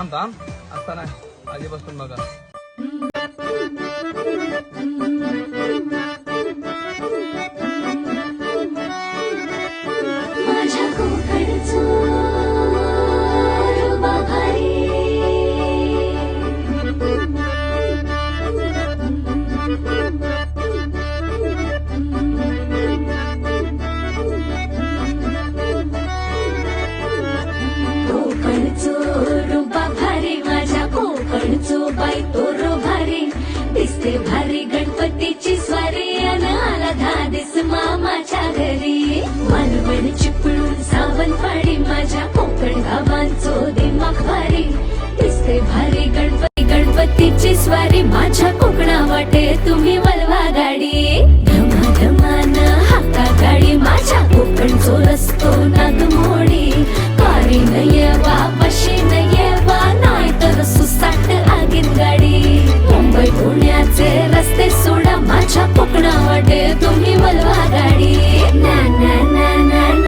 थांब थांब आता नाही आधीपासून बघा. माझ्या कोकणचं रुबा भारी. कोकणचं रुबा भारी, माझ्या कोकणचं बाई तो रो भारी. दिसते भारी गणपतीची स्वारी, अन आला धादिस मामाच्या घरी. मालवण चिपळूण सावंतवाडी, माझ्या कोकण गावांचो दिमाग भारी. दिसते भारी गणपतीची स्वारी, माझ्या कोकणा वाटे तुम्ही वलवा गाडी. धमाधमान हाका गाडी, माझ्या कोकणचो रस्तो नागमोडी. कारी न येवा वशी न येवा, नाही तर सुसाट आगीत गाडी. मुंबई पुण्याचे रस्ते सोडा, माझ्या कोकणा वाटे तुम्ही वलवा गाडी. ना ना ना